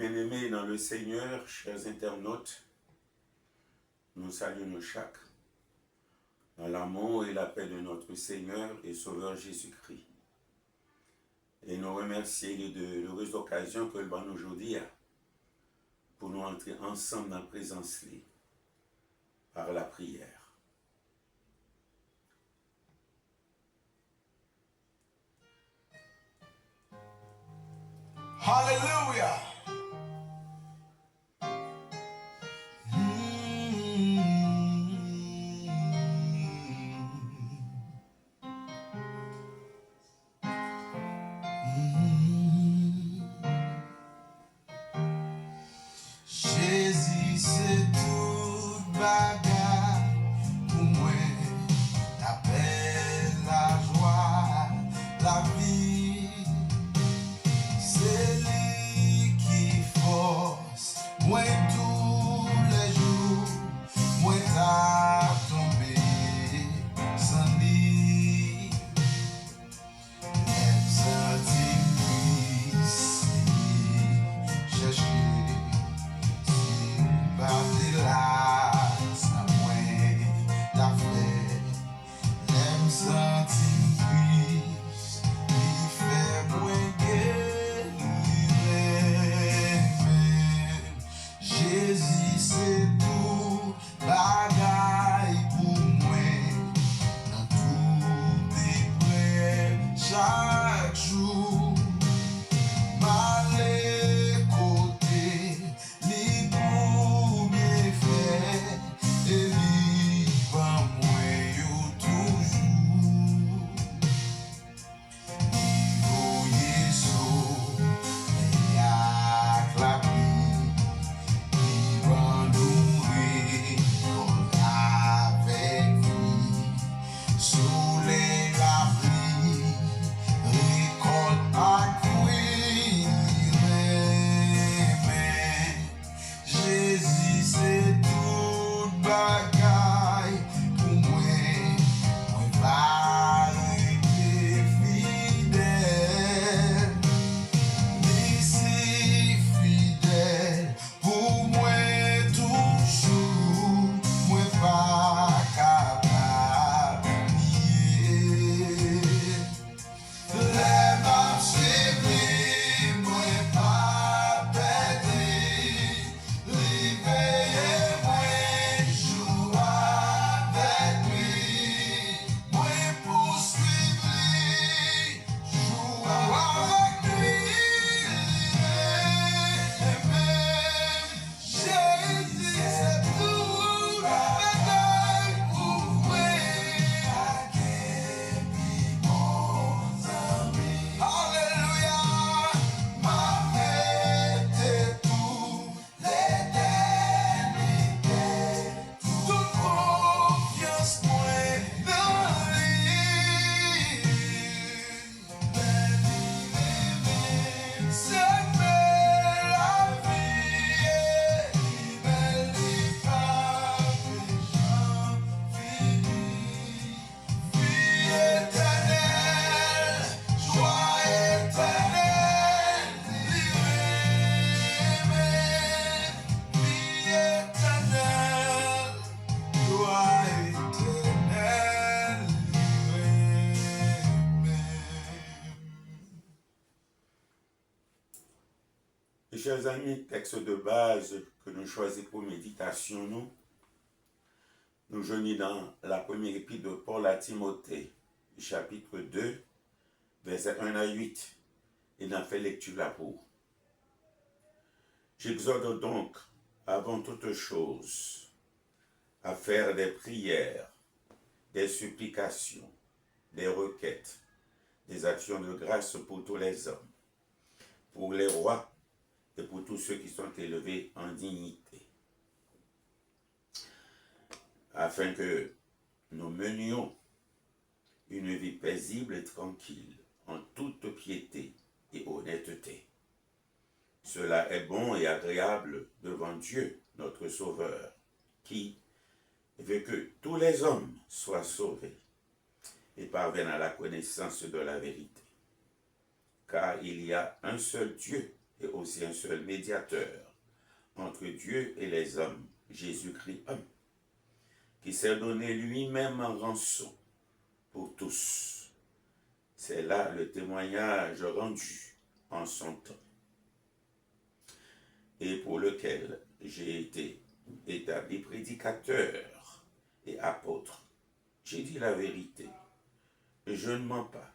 bien-aimés dans le Seigneur, chers internautes, nous saluons chaque dans l'amour et la paix de notre Seigneur et Sauveur Jésus-Christ. Et nous remercier de l'heureuse occasion que le bon aujourd'hui a pour nous entrer ensemble dans la présence par la prière. Hallelujah. Jésus, c'est toute bagarre pour moi. La paix, la joie, la vie. C'est lui qui force moi tous les jours. Moi t'as tombé sans lui. Même senti chercher si pas de là, ça moins la fait. Même senti il fait moins Jésus c'est tout bagaille pour moi dans tout tes prêts chaque jour malé côté li pour bien faire et li va moi yo toujours il voyait so ya clap Chers amis, texte de base que nous choisissons pour méditation, nous joignons dans la première épître de Paul à Timothée, chapitre 2, versets 1 à 8, et n'en fait lecture là pour. J'exhorte donc, avant toute chose, à faire des prières, des supplications, des requêtes, des actions de grâce pour tous les hommes, pour les rois, et pour tous ceux qui sont élevés en dignité, afin que nous menions une vie paisible et tranquille, en toute piété et honnêteté. Cela est bon et agréable devant Dieu, notre Sauveur, qui veut que tous les hommes soient sauvés et parviennent à la connaissance de la vérité. Car il y a un seul Dieu et aussi un seul médiateur entre Dieu et les hommes, Jésus-Christ homme, qui s'est donné lui-même en rançon pour tous. C'est là le témoignage rendu en son temps, et pour lequel j'ai été établi prédicateur et apôtre. J'ai dit la vérité, et je ne mens pas,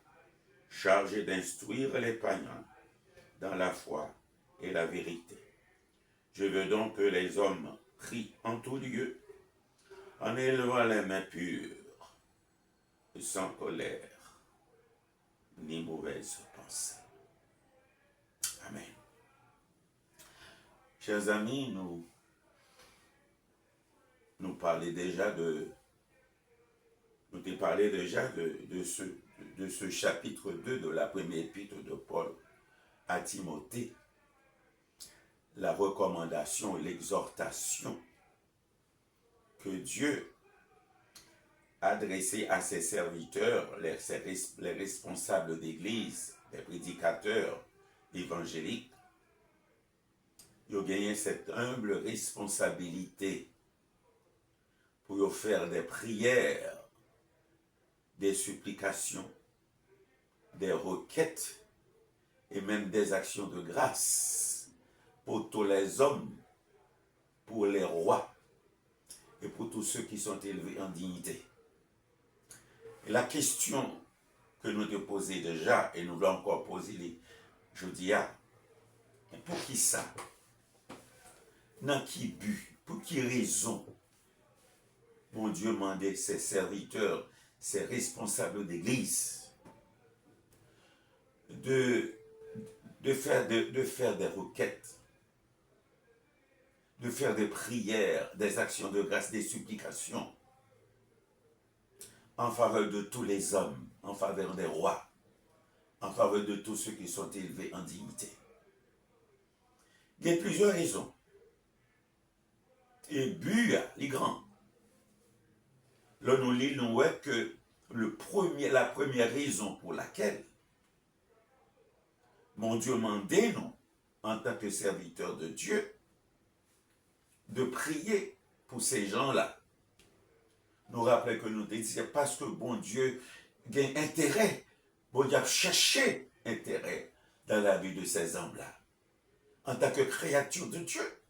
chargé d'instruire les païens dans la foi et la vérité. Je veux donc que les hommes prient en tout lieu, en élevant les mains pures, sans colère, ni mauvaise pensée. Amen. Chers amis, nous parlons déjà de ce chapitre 2 de la première épître de Paul à Timothée, la recommandation et l'exhortation que Dieu a adressée à ses serviteurs, les responsables d'église, les prédicateurs évangéliques. Ils ont gagné cette humble responsabilité pour faire des prières, des supplications, des requêtes et même des actions de grâce pour tous les hommes, pour les rois et pour tous ceux qui sont élevés en dignité. Et la question que nous te posons déjà, et nous l'avons encore posée jeudi, pour qui ça? Dans qui but? Pour qui raison? Mon Dieu mandait ses serviteurs, ses responsables d'église, de faire des requêtes, de faire des prières, des actions de grâce, des supplications en faveur de tous les hommes, en faveur des rois, en faveur de tous ceux qui sont élevés en dignité. Il y a plusieurs raisons. Et but, les grands. Là, nous lisons que la première raison pour laquelle mon Dieu mandait nous, en tant que serviteurs de Dieu, de prier pour ces gens-là. Nous rappelons que nous disons parce que bon Dieu a intérêt, bon Dieu a cherché intérêt dans la vie de ces hommes-là. En tant que créature de Dieu.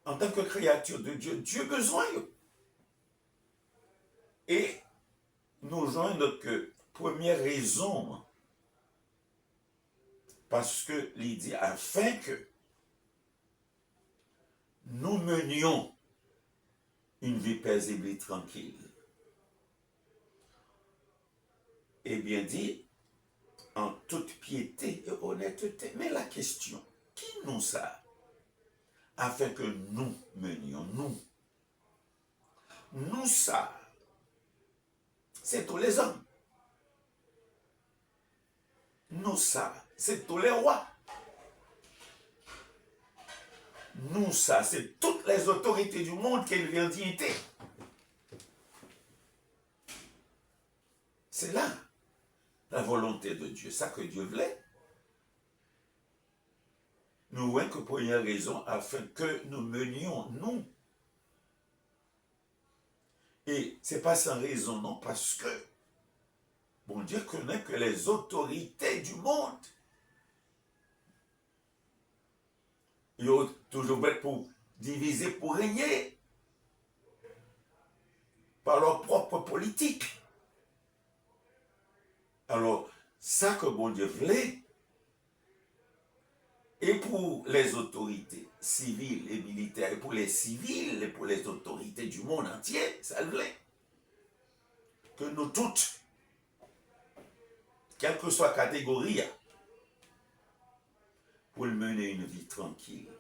En tant que créature de Dieu, Dieu a besoin. Et nous joignons que première raison, parce que il dit afin que nous menions une vie paisible et tranquille. Et bien dit, en toute piété et honnêteté. Mais la question, qui nous ça? Afin que nous menions, nous ça, c'est tous les hommes. Nous ça, c'est tous les rois. Nous ça, c'est toutes les autorités du monde qui élèvent en dignité. C'est là la volonté de Dieu, ça que Dieu voulait. Nous voyons que première raison, afin que nous menions, nous. Et ce n'est pas sans raison, non, parce que bon Dieu connaît que les autorités du monde, ils ont toujours besoin pour diviser, pour régner, par leur propre politique. Alors, ça que bon Dieu voulait, et pour les autorités civiles et militaires, et pour les civils, et pour les autorités du monde entier, ça voulait que nous toutes, quelle que soit la catégorie, pour mener une vie tranquille,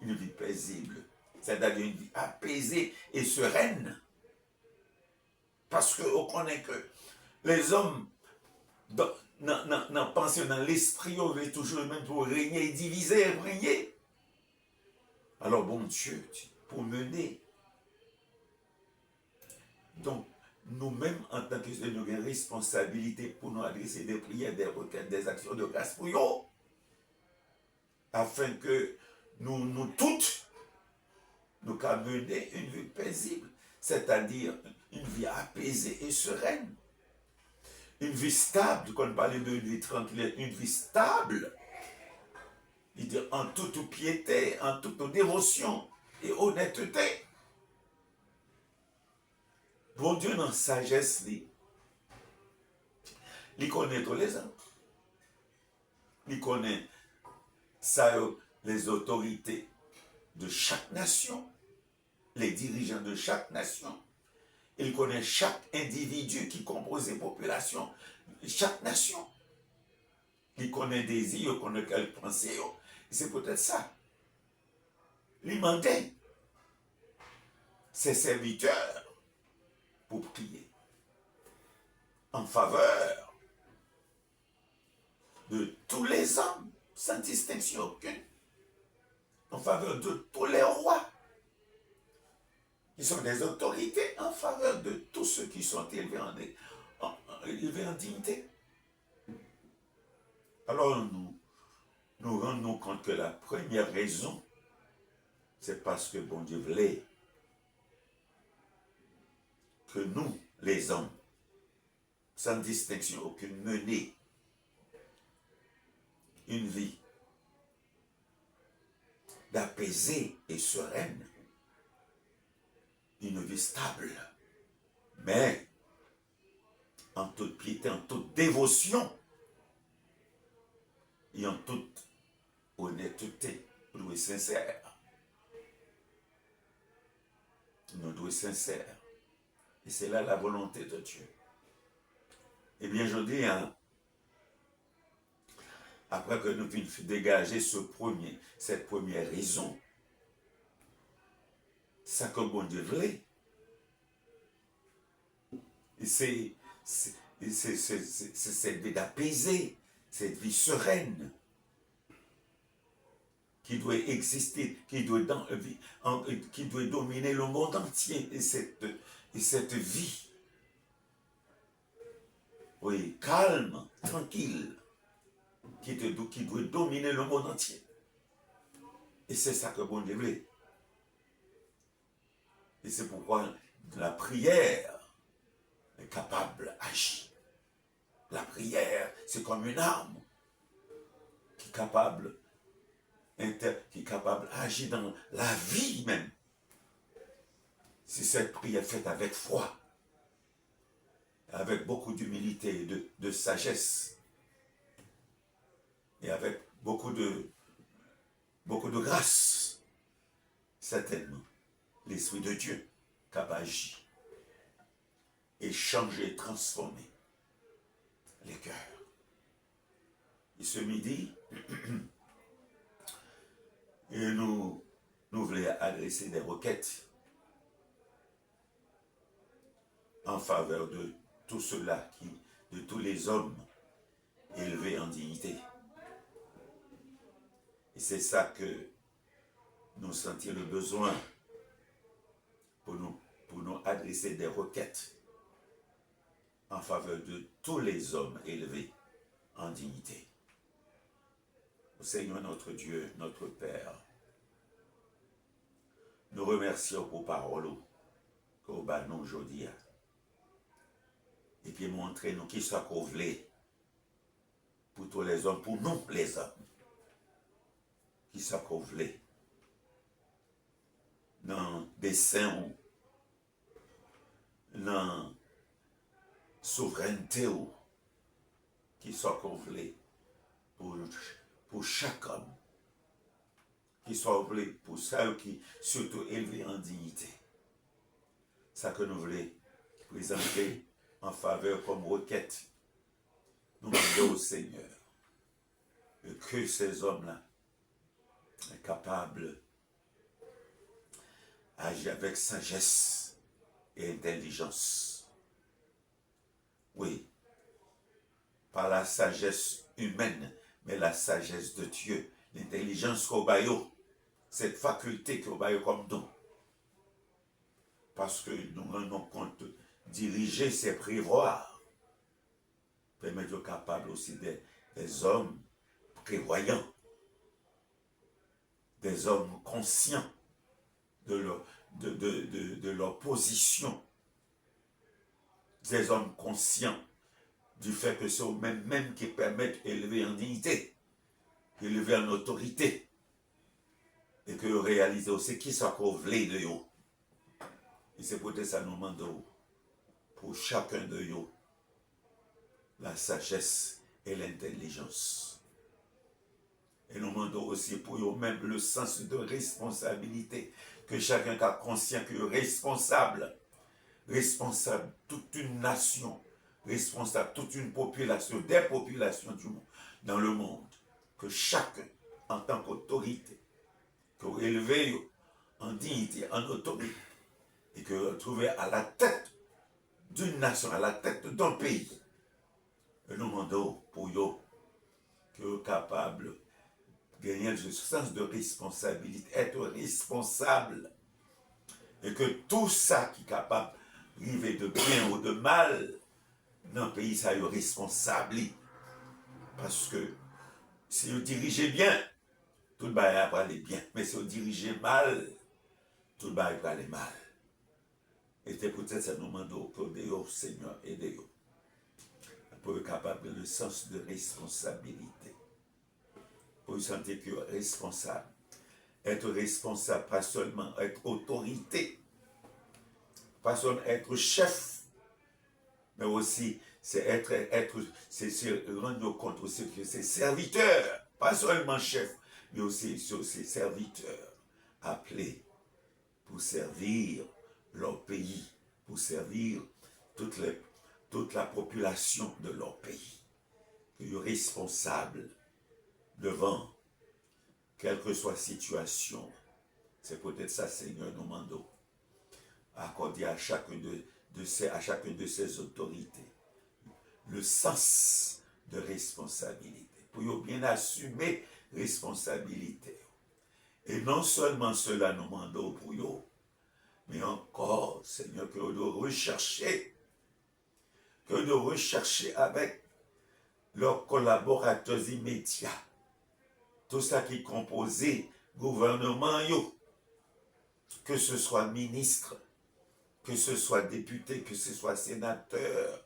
une vie paisible, c'est-à-dire une vie apaisée et sereine. Parce qu'on connaît que les hommes, dans pensée, dans l'esprit, on veut toujours même pour régner et diviser et régner. Alors bon Dieu, pour mener. Donc, nous-mêmes, en tant que nous avons une responsabilité pour nous adresser des prières, des requêtes, des actions de grâce pour eux. afin que nous toutes, nous puissions mener une vie paisible, c'est-à-dire une vie apaisée et sereine, une vie stable, quand on parle d'une vie tranquille, une vie stable, c'est-à-dire en toute piété, en toute dévotion et honnêteté. Bon Dieu, dans la sagesse, il connaît tous les hommes. Il connaît ça, les autorités de chaque nation, les dirigeants de chaque nation. Il connaît chaque individu qui compose les populations, chaque nation. Il connaît des îles, il connaît quelles pensées. C'est peut-être ça. Il mandait ses serviteurs pour prier en faveur de tous les hommes, sans distinction aucune, en faveur de tous les rois, qui sont des autorités, en faveur de tous ceux qui sont élevés en dignité. Alors nous rendons compte que la première raison, c'est parce que bon Dieu voulait que nous, les hommes, sans distinction aucune, mener une vie d'apaisée et sereine, une vie stable, mais en toute piété, en toute dévotion et en toute honnêteté, nous devons être sincères. Nous devons être sincères. Et c'est là la volonté de Dieu. Eh bien, je dis, après que nous puissions dégager cette première raison, ça que bon Dieu voulait. C'est cette vie d'apaisée, cette vie sereine qui doit exister, qui doit dominer le monde entier. Et cette vie, oui, calme, tranquille, qui doit dominer le monde entier. Et c'est ça que bon Dieu voulait. Et c'est pourquoi la prière est capable d'agir. La prière, c'est comme une arme qui est capable d'agir dans la vie même. Si cette prière est faite avec foi, avec beaucoup d'humilité et de sagesse, et avec beaucoup de grâce, certainement, l'Esprit de Dieu capable d'agir et changer, transformer les cœurs. Et ce midi, et nous voulons adresser des requêtes en faveur de tout cela, de tous les hommes élevés en dignité. Et c'est ça que nous sentions le besoin pour nous adresser des requêtes en faveur de tous les hommes élevés en dignité. Au Seigneur notre Dieu, notre Père, nous remercions pour parole que vous avez nous aujourd'hui. Et puis montrez-nous qui soit couvré pour tous les hommes, pour nous les hommes, qui soit couvré dans des saints, dans souveraineté, qui soit couvré pour chaque homme, qui soit couvré pour ceux qui surtout élevés en dignité. Ça que nous voulons présenter en faveur comme requête. Nous demandons au Seigneur que ces hommes-là soient capables d'agir avec sagesse et intelligence. Oui, pas la sagesse humaine, mais la sagesse de Dieu, l'intelligence qu'au baillot, cette faculté qu'au baillot comme don. Parce que nous rendons compte, diriger, c'est prévoir. Permettre capable aussi des hommes prévoyants, des hommes conscients de leur position, des hommes conscients du fait que c'est eux-mêmes qui permettent d'élever en dignité, d'élever en autorité, et que réaliser aussi qui soit voulait de eux. Et c'est peut-être ça nous demande pour chacun de eux la sagesse et l'intelligence. Et nous demandons aussi pour eux-mêmes le sens de responsabilité, que chacun soit conscient que responsable toute une nation, responsable toute une population, des populations du monde, dans le monde, que chacun, en tant qu'autorité, que élevé en dignité, en autorité, et que trouvé à la tête d'une nation, à la tête d'un pays, et nous demandons pour eux que soient capables de gagner le sens de responsabilité, être responsable, et que tout ça qui est capable d'arriver de bien ou de mal dans le pays, ça est responsable. Parce que si vous dirigez bien, tout le bail va aller bien. Mais si vous dirigez mal, tout le bail va aller mal. Et c'est peut-être ça nous demande que Dieu, Seigneur, aidez-vous. Pour être capable de le sens de responsabilité. Pour vous sentir que vous êtes responsable. Être responsable, pas seulement être autorité, pas seulement être chef, mais aussi c'est rendre compte aussi que c'est serviteur, pas seulement chef, mais aussi serviteur, appelé pour servir leur pays, pour servir toute la population de leur pays. Qu'ils soient responsables devant quelle que soit la situation. C'est peut-être ça, Seigneur, nous demandons. Accorder à chacune de ces autorités le sens de responsabilité, pour bien assumer responsabilité. Et non seulement cela nous demandons pour eux, mais encore, Seigneur, que nous rechercher avec leurs collaborateurs immédiats, tout ça qui est composé gouvernement, que ce soit ministre, que ce soit député, que ce soit sénateur,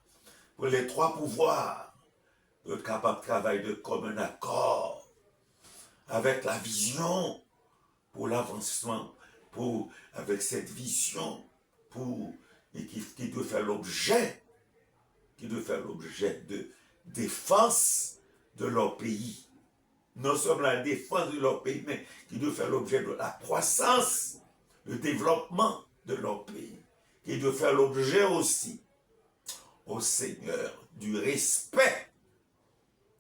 pour les trois pouvoirs, être capable de travailler de commun accord, avec la vision pour l'avancement, avec cette vision, qui doit faire l'objet de défense de leur pays. Non seulement la défense de leur pays, mais qui doit faire l'objet de la croissance, le développement de leur pays, qui doit faire l'objet aussi, au Seigneur, du respect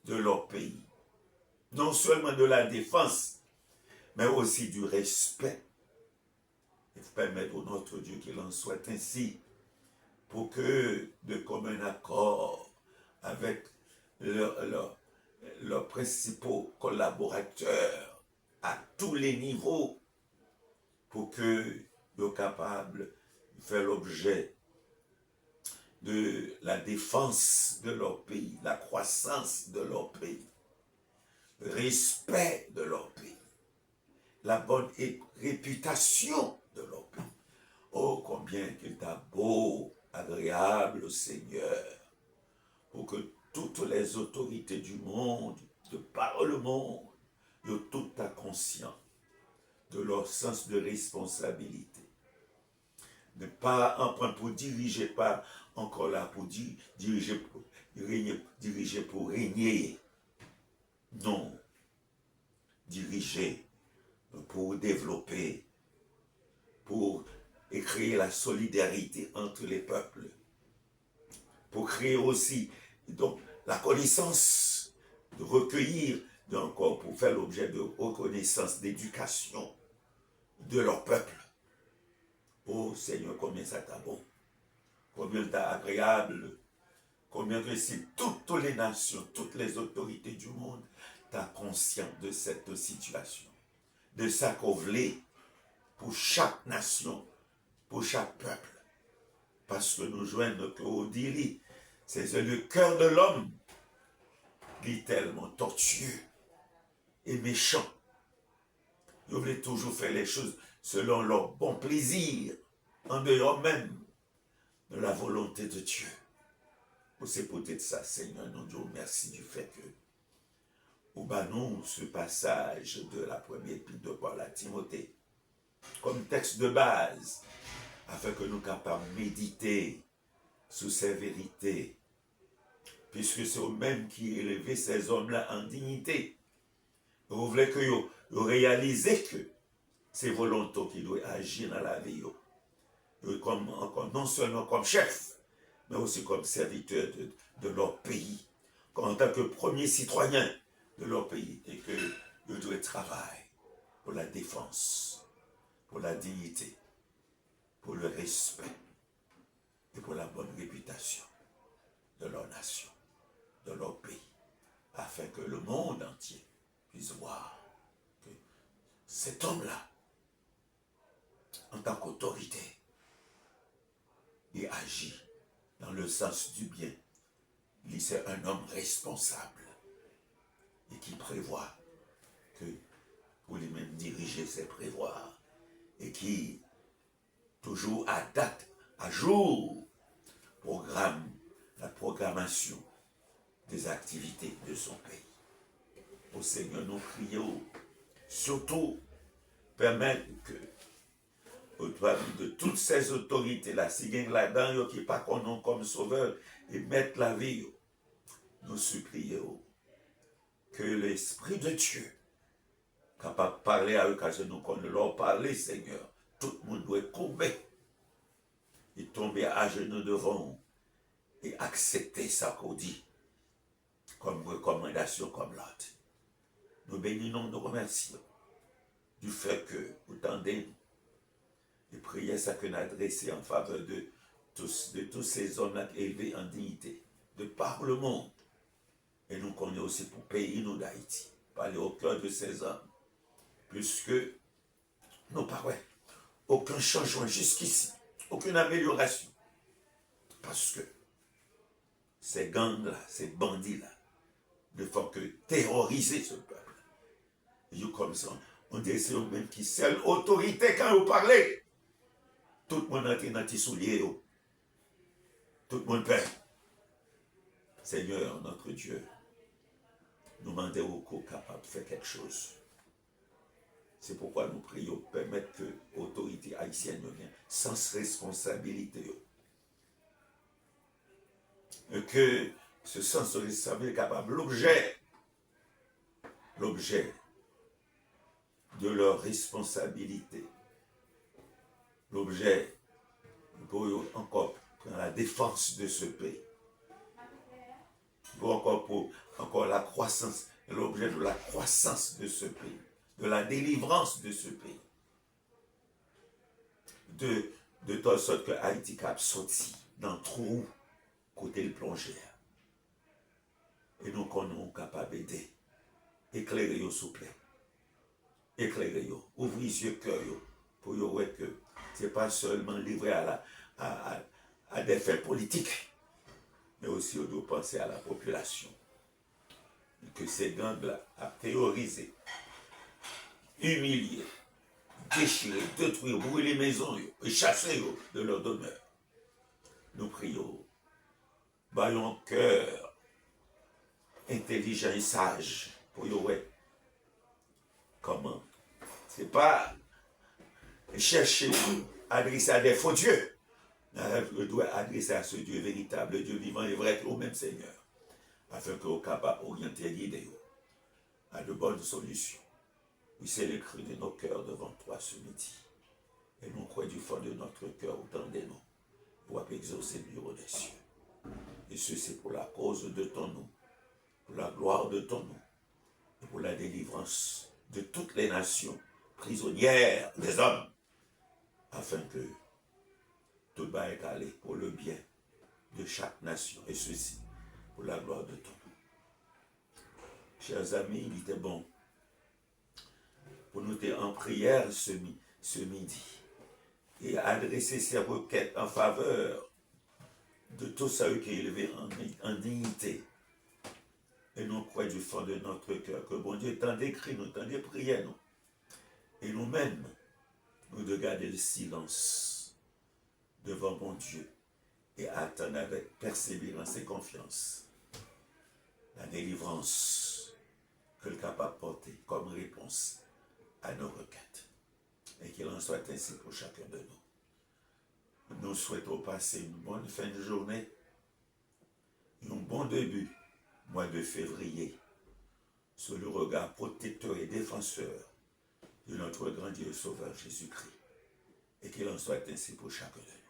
de leur pays. Non seulement de la défense, mais aussi du respect. Il faut permettre au notre Dieu qu'il en soit ainsi, pour que, de commun accord avec leurs principaux collaborateurs à tous les niveaux, pour qu'ils soient capables de faire l'objet de la défense de leur pays, la croissance de leur pays, le respect de leur pays, la bonne réputation de leur pays. Oh, combien qu'il est beau, agréable, Seigneur, pour que toutes les autorités du monde, de par le monde, de tout à conscient de leur sens de responsabilité. Ne pas en prendre pour diriger, pas encore là pour diriger pour régner. Non. Diriger pour développer, pour créer la solidarité entre les peuples, pour créer aussi donc la connaissance, de recueillir, encore pour faire l'objet de reconnaissance, d'éducation de leur peuple. Oh Seigneur, combien ça t'a bon, combien t'a agréable, combien que si toutes les nations, toutes les autorités du monde t'as conscient de cette situation, de ça qu'on voulait pour chaque nation, pour chaque peuple. Parce que nous joignons que au dit, c'est le cœur de l'homme qui est tellement tortueux et méchant Ils voulaient toujours faire les choses selon leur bon plaisir, en dehors même de la volonté de Dieu. C'est peut-être ça, Seigneur, nous disons merci du fait que au banon ce passage de la première épître de Paul à Timothée comme texte de base, afin que nous capables de méditer sur ces vérités, puisque c'est eux-mêmes qui élevaient ces hommes-là en dignité. Vous voulez que vous réalisez que c'est volontaire qui doit agir dans la vie, non seulement comme chef, mais aussi comme serviteur de leur pays, en tant que premier citoyen de leur pays, et que vous devez travailler pour la défense, pour la dignité, pour le respect et pour la bonne réputation de leur nation, de leur pays, afin que le monde entier puisse voir que cet homme-là, en tant qu'autorité, il agit dans le sens du bien. C'est un homme responsable et qui prévoit que pour lui-même diriger ses prévoirs et qui toujours à date, à jour, programme la programmation des activités de son pays. Au Seigneur, nous prions, surtout permettre que de toutes ces autorités-là, si il y a là-dedans qui pas qu'on comme sauveur et mettre la vie, nous supplions que l'Esprit de Dieu, capable de parler à eux, quand nous connaissons leur parler, Seigneur, tout le monde doit tomber et tomber à genoux devant et accepter ça qu'on dit comme recommandation, comme l'autre. Nous bénissons, nous remercions du fait que vous tendez les prières ça que nous adressées en faveur de tous ces hommes-là élevés en dignité, de par le monde. Et nous connaissons aussi pour pays nous d'Haïti, parler au cœur de ces hommes, puisque nous parlons aucun changement jusqu'ici, aucune amélioration, parce que ces gangs-là, ces bandits-là, ne font que terroriser ce peuple. Et comme ça, on dit c'est eux-mêmes qui sont l'autorité quand vous parlez. Tout le monde entre dans tes souliers, tout le monde paie. Seigneur, notre Dieu, nous demandons qu'on soit capable de faire quelque chose. C'est pourquoi nous prions, permettre que l'autorité haïtienne vienne sans responsabilité. Et que ce sens de responsabilité est capable, l'objet de leur responsabilité, l'objet pour encore dans la défense de ce pays, pour encore la croissance, l'objet de la croissance de ce pays, de la délivrance de ce pays, de telle sorte que Haïti cap sorti dans le trou côté le plongeur. Et nous sommes capables d'aider, éclairer s'il vous plaît, éclairer, ouvrir les yeux, cœur, pour voir que ce n'est pas seulement livré à des faits politiques, mais aussi on doit penser à la population. Que ces gangs-là a terrorisé, humilié, déchiré, détruit, brûler les maisons et chasser de leur demeure. Nous prions, baillons un cœur intelligent et sage pour y voir comment. C'est pas chercher à adresser à des faux dieux. Je dois adresser à ce Dieu véritable, Dieu vivant et vrai, au même Seigneur, afin que vous capable d'orienter l'idée à de bonnes solutions. Oui, c'est le cri de nos cœurs devant toi ce midi. Et nous croyons du fond de notre cœur, entendez-nous, pour exaucer le bureau des cieux. Et ceci pour la cause de ton nom, pour la gloire de ton nom, et pour la délivrance de toutes les nations prisonnières des hommes, afin que tout va être allé pour le bien de chaque nation, et ceci pour la gloire de ton nom. Chers amis, il était bon pour nous être en prière ce midi et adresser ces requêtes en faveur de tous ceux qui est élevé en dignité. Et nous croyons du fond de notre cœur que bon Dieu tant d'écrit nous, tant de prières nous, et nous-mêmes, nous de garder le silence devant mon Dieu et attendre avec persévérance et confiance la délivrance que le capable porter comme réponse à nos requêtes. Et qu'il en soit ainsi pour chacun de nous. Nous souhaitons passer une bonne fin de journée, un bon début, mois de février, sous le regard protecteur et défenseur de notre grand Dieu Sauveur Jésus-Christ. Et qu'il en soit ainsi pour chacun de nous.